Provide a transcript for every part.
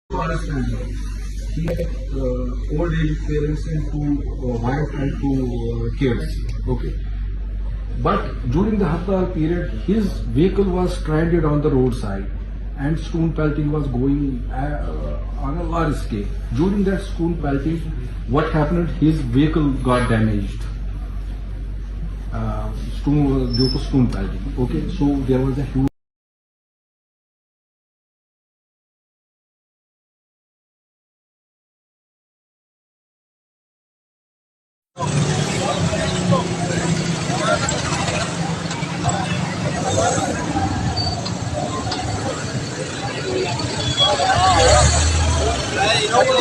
He had old age parents and two wife and two kids. Okay. But during the Hartal period, his vehicle was stranded on the roadside and stone pelting was going on a large scale. During that stone pelting, what happened? His vehicle got damaged. Due to stone pelting. Okay, so there was a huge.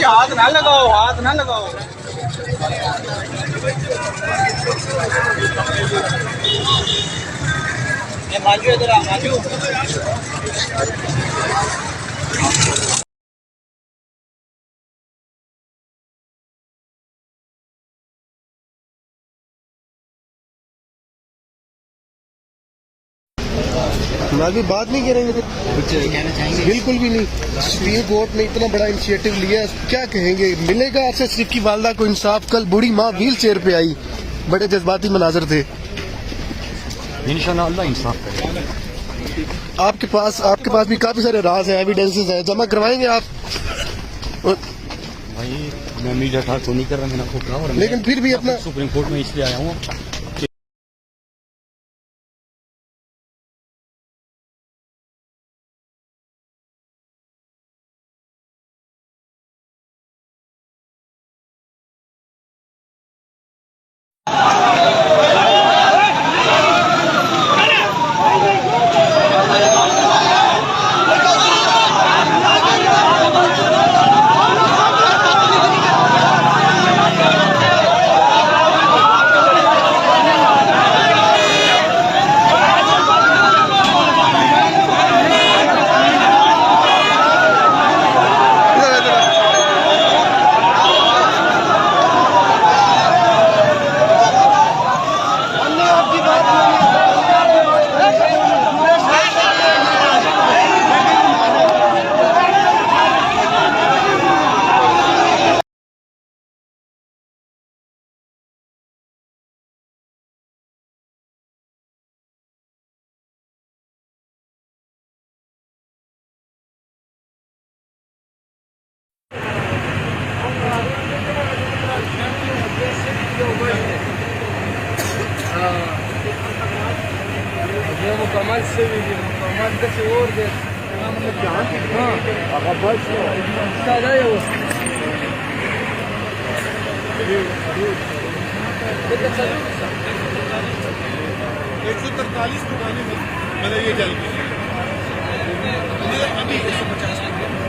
हाथ ना लगाओ, हाथ ना लगाओ। ये मांझू इधर आ, मांझू। भी बात नहीं करेंगे फिर कुछ कहना चाहेंगे? बिल्कुल भी नहीं। सुप्रीम कोर्ट ने इतना बड़ा इनिशिएटिव लिया, क्या कहेंगे? मिलेगा आसिफ सिद्दीकी की वालदा को इंसाफ? कल बूढ़ी माँ व्हील चेयर पे आई, बड़े जज्बाती मनाजर थे। इंशाअल्लाह इंसाफ करेगा। आपके पास भी काफी सारे राज हैं, एविडेंसेस हैं, जमा करवाएंगे आप? भाई मैं मीडिया ठाक तो नहीं कर रहा, मैंने आपको कहा। और लेकिन फिर भी अपना सुप्रीम कोर्ट में इसलिए आया हूँ मुकम्मल से मुकम्मल से और दे दुकानें मैंने ये जल गई अभी 150